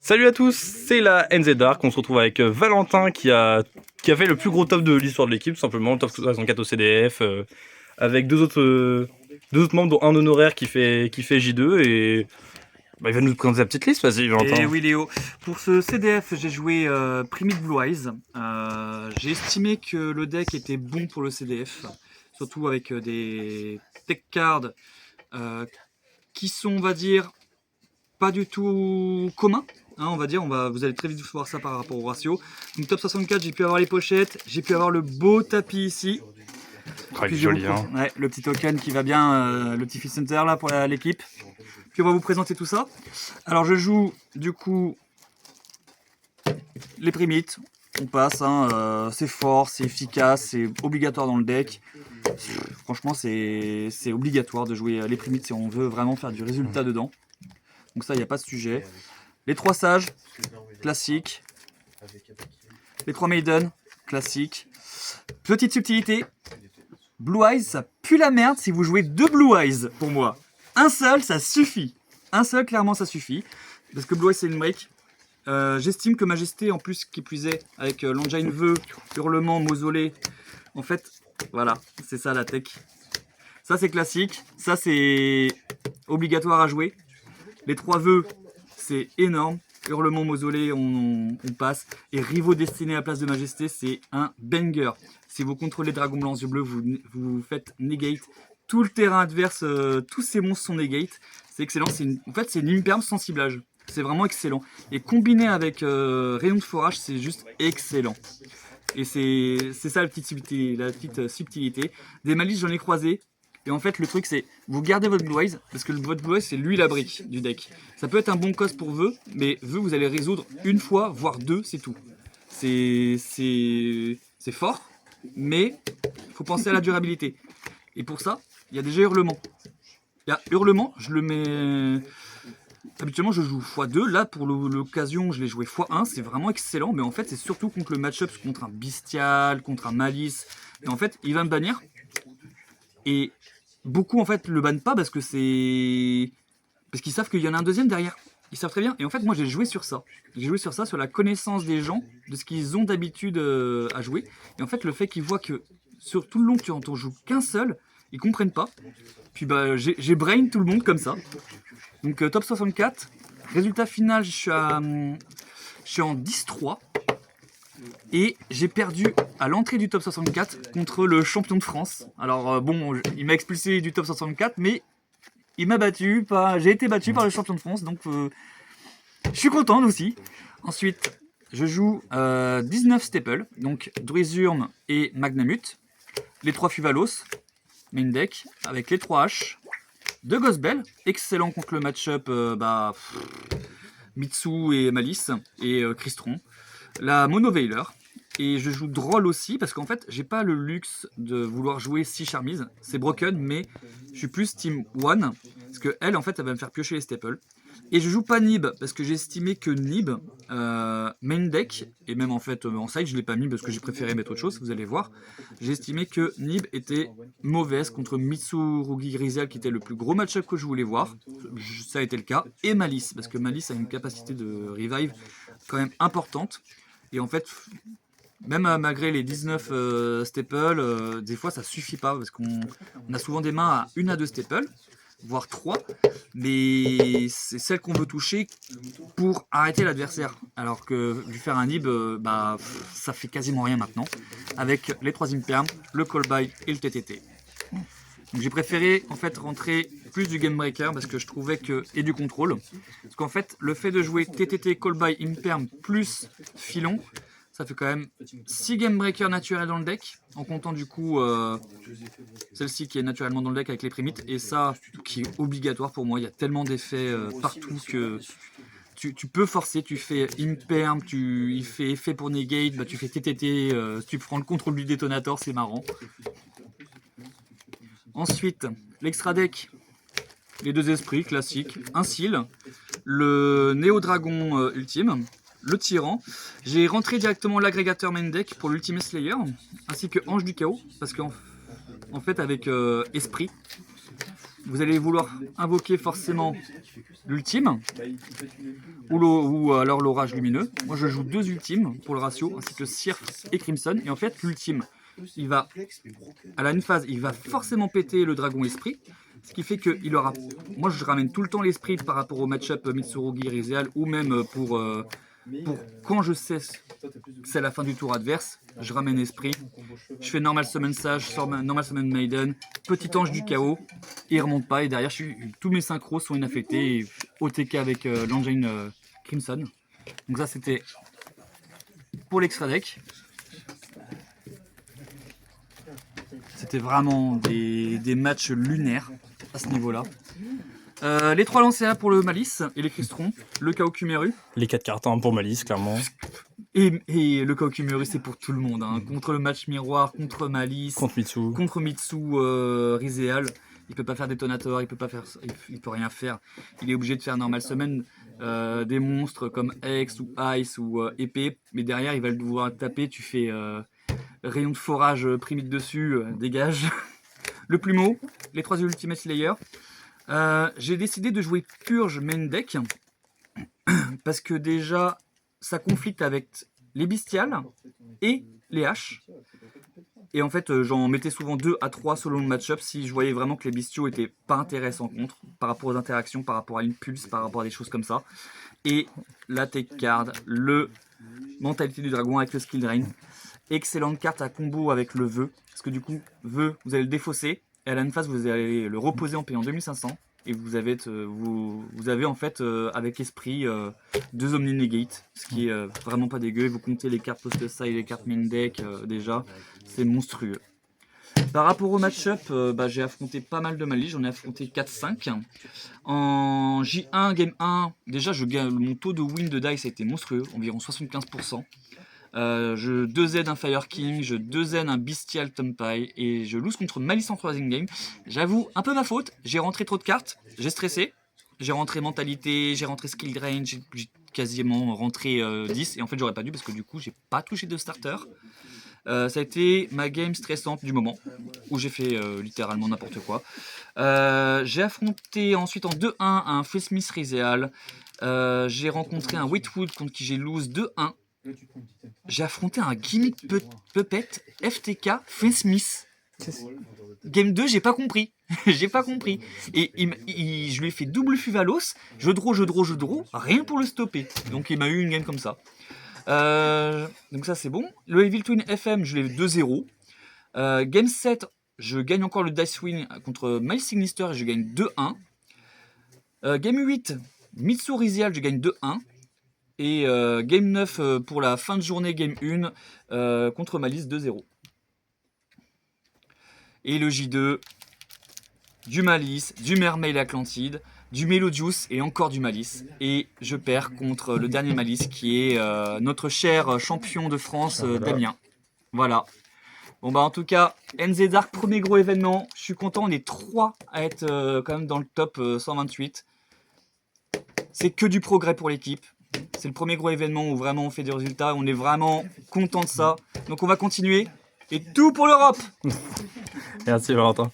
Salut à tous, c'est la NZ Dark. On se retrouve avec Valentin qui a fait le plus gros top de l'histoire de l'équipe, tout simplement, le top 64 au CDF, avec deux autres membres, dont un honoraire qui fait J2. Et il va nous présenter sa petite liste, vas-y, Valentin. Et oui Léo, pour ce CDF j'ai joué Primate Blue Eyes. J'ai estimé que le deck était bon pour le CDF, surtout avec des tech cards qui sont, on va dire, pas du tout communs. Hein, on va dire, vous allez très vite voir ça par rapport au ratio. Donc top 64, j'ai pu avoir les pochettes, j'ai pu avoir le beau tapis ici. Très Puis joli, hein. Ouais, le petit token qui va bien, le petit fit center là pour l'équipe. Puis on va vous présenter tout ça. Alors je joue du coup les primites. On passe, hein, c'est fort, c'est efficace, c'est obligatoire dans le deck. Franchement, c'est obligatoire de jouer les primites si on veut vraiment faire du résultat dedans. Donc ça, il n'y a pas de sujet. Les 3 sages, classique. Les 3 maidens, classique. Petite subtilité, Blue Eyes, ça pue la merde si vous jouez 2 Blue Eyes, pour moi. Un seul, ça suffit. Un seul, clairement, ça suffit. Parce que Blue Eyes, c'est une break. J'estime que Majesté, en plus, qui plus est, avec l'engine vœu, hurlement, mausolée, en fait, voilà, c'est ça la tech. Ça, c'est classique. Ça, c'est obligatoire à jouer. Les 3 vœux, c'est énorme. Hurlement, mausolée, on passe. Et Rivaux Destiné à la place de Majesté, c'est un banger. Si vous contrôlez Dragon Blanc yeux bleus, vous faites negate. Tout le terrain adverse, tous ces monstres sont negate. C'est excellent. En fait, c'est une imperm sans ciblage. C'est vraiment excellent. Et combiné avec Rayon de Forage, c'est juste excellent. Et c'est ça la petite subtilité. Des malices, j'en ai croisé. Et en fait, le truc, c'est vous gardez votre Blue Eyes, parce que votre Blue Eyes, c'est lui la brique du deck. Ça peut être un bon cost pour vœux, mais vœux, vous allez résoudre une fois, voire 2, c'est tout. C'est fort, mais il faut penser à la durabilité. Et pour ça, il y a déjà Hurlement. Il y a Hurlement, je le mets... Habituellement, je joue x2. Là, pour l'occasion, je l'ai joué x1. C'est vraiment excellent. Mais en fait, c'est surtout contre le match-up, contre un Bestial, contre un Malice. Et en fait, il va me bannir. Et beaucoup, en fait, le bannent pas parce que c'est... Parce qu'ils savent qu'il y en a un deuxième derrière. Ils savent très bien. Et en fait, moi, j'ai joué sur ça. J'ai joué sur ça, sur la connaissance des gens, de ce qu'ils ont d'habitude à jouer. Et en fait, le fait qu'ils voient que sur tout le long, tu en joues qu'un seul, ils comprennent pas. Puis, bah, j'ai brain tout le monde comme ça. Donc top 64, résultat final, je suis en 10-3 et j'ai perdu à l'entrée du top 64 contre le champion de France. Alors bon, il m'a expulsé du top 64, mais il m'a battu, j'ai été battu par le champion de France, donc je suis content aussi. Ensuite, je joue 19 staples, donc Druisurne et Magnamut, les 3 Fuvalos, main deck, avec les 3 H. 2 Ghostbell, excellent contre le match-up Mitsu et Malice et Crystron. La Mono Veiler. Et je joue Droll aussi parce qu'en fait, j'ai pas le luxe de vouloir jouer 6 Charmise. C'est broken, mais je suis plus Team 1 parce que elle, en fait, elle va me faire piocher les staples. Et je joue pas Nib parce que j'ai estimé que Nib, main deck, et même en fait en side, je l'ai pas mis parce que j'ai préféré mettre autre chose, vous allez voir. J'ai estimé que Nib était mauvaise contre Mitsurugi Grizel qui était le plus gros match-up que je voulais voir. Ça a été le cas. Et Malice, parce que Malice a une capacité de revive quand même importante. Et en fait, même malgré les 19 staples, des fois ça suffit pas parce qu'on a souvent des mains à 1 à 2 staples, voire 3, mais c'est celle qu'on veut toucher pour arrêter l'adversaire. Alors que lui faire un nib, ça fait quasiment rien maintenant, avec les 3 imperms, le call by et le TTT. Donc j'ai préféré en fait rentrer plus du game breaker parce que je trouvais que et du contrôle, parce qu'en fait le fait de jouer TTT, call by, imperm plus filon, ça fait quand même 6 game breakers naturels dans le deck, en comptant du coup celle-ci qui est naturellement dans le deck avec les primites, et ça qui est obligatoire pour moi. Il y a tellement d'effets partout que tu peux forcer, tu fais imperm, il fait effet pour negate, tu fais TTT, tu prends le contrôle du détonateur, c'est marrant. Ensuite, l'extra deck, les 2 esprits classiques, un seal, le Néo-Dragon ultime, le tyran. J'ai rentré directement l'agrégateur main deck pour l'Ultimate Slayer, ainsi que Ange du Chaos, parce qu'en fait avec esprit, vous allez vouloir invoquer forcément l'ultime ou alors l'orage lumineux. Moi je joue 2 ultimes pour le ratio, ainsi que Sirf et Crimson. Et en fait l'ultime, il va à la une phase, il va forcément péter le dragon esprit. Ce qui fait que il aura. Moi je ramène tout le temps l'esprit par rapport au match-up Mitsurugi Rizal, ou même pour quand je sais que c'est la fin du tour adverse, je ramène esprit. Je fais normal summon sage, normal summon maiden, petit ange du chaos, et il remonte pas. Et derrière, tous mes synchros sont inaffectés. Et OTK avec l'engine Crimson. Donc ça, c'était pour l'extra deck. C'était vraiment des matchs lunaires à ce niveau-là. Les 3 lancers pour le Malice et les Cristron, le Kao Kumeru. Les 4 cartes hein, pour Malice, clairement. Et le Kao Kumeru, c'est pour tout le monde. Hein. Contre le match miroir, contre Malice, contre Mitsu Rizal. Il peut pas faire détonator, il peut rien faire. Il est obligé de faire normal summon des monstres comme X ou Ice ou épée. Mais derrière, il va devoir taper. Tu fais rayon de forage primite dessus, dégage. Le plumeau, les 3 Ultimate Slayer. J'ai décidé de jouer Purge main deck parce que déjà ça conflicte avec les bestiales et les haches. Et en fait, j'en mettais souvent 2 à 3 selon le match-up si je voyais vraiment que les bestiaux étaient pas intéressants contre, par rapport aux interactions, par rapport à l'impulse, par rapport à des choses comme ça. Et la tech card, le mentalité du dragon avec le skill drain. Excellente carte à combo avec le vœu, parce que du coup, vœu, vous allez le défausser. Et à la phase, vous allez le reposer en payant 2500. Et vous avez en fait avec esprit 2 Omni Negate, ce qui est vraiment pas dégueu. Et vous comptez les cartes post-side et les cartes main deck déjà, c'est monstrueux. Par rapport au match-up, j'ai affronté pas mal de Malice, j'en ai affronté 4-5. En J1, Game 1, déjà mon taux de win de dice a été monstrueux, environ 75%. Je 2Z un Fire King, je 2Z un Bestial Tumpai et je lose contre Malice en 3ème game. J'avoue, un peu ma faute, j'ai rentré trop de cartes, j'ai stressé, j'ai rentré mentalité, j'ai rentré skill drain, j'ai quasiment rentré 10 et en fait j'aurais pas dû parce que du coup j'ai pas touché de starter. Ça a été ma game stressante du moment où j'ai fait littéralement n'importe quoi. J'ai affronté ensuite en 2-1 un Smith Rizal. J'ai rencontré un Wheatwood contre qui j'ai lose 2-1. J'ai affronté un Gimmick Puppet FTK Smith. Game 2, j'ai pas compris. J'ai pas compris. Et je lui ai fait double Fuvalos, je draw, rien pour le stopper. Donc il m'a eu une game comme ça. Donc ça c'est bon. Le Evil Twin FM, je l'ai 2-0. Game 7, je gagne encore le Dice Win contre Miles Sinister et je gagne 2-1. Game 8, Mitsu Rizal, je gagne 2-1. Et Game 9 pour la fin de journée, Game 1 contre Malice 2-0. Et le J2, du Malice, du Mermaid Atlantide, du Melodius et encore du Malice. Et je perds contre le dernier Malice qui est notre cher champion de France, Damien. Voilà. Bon bah en tout cas, NZ Dark, premier gros événement. Je suis content, on est 3 à être quand même dans le top 128. C'est que du progrès pour l'équipe. C'est le premier gros événement où vraiment on fait des résultats. On est vraiment content de ça. Donc on va continuer. Et tout pour l'Europe. Merci Valentin.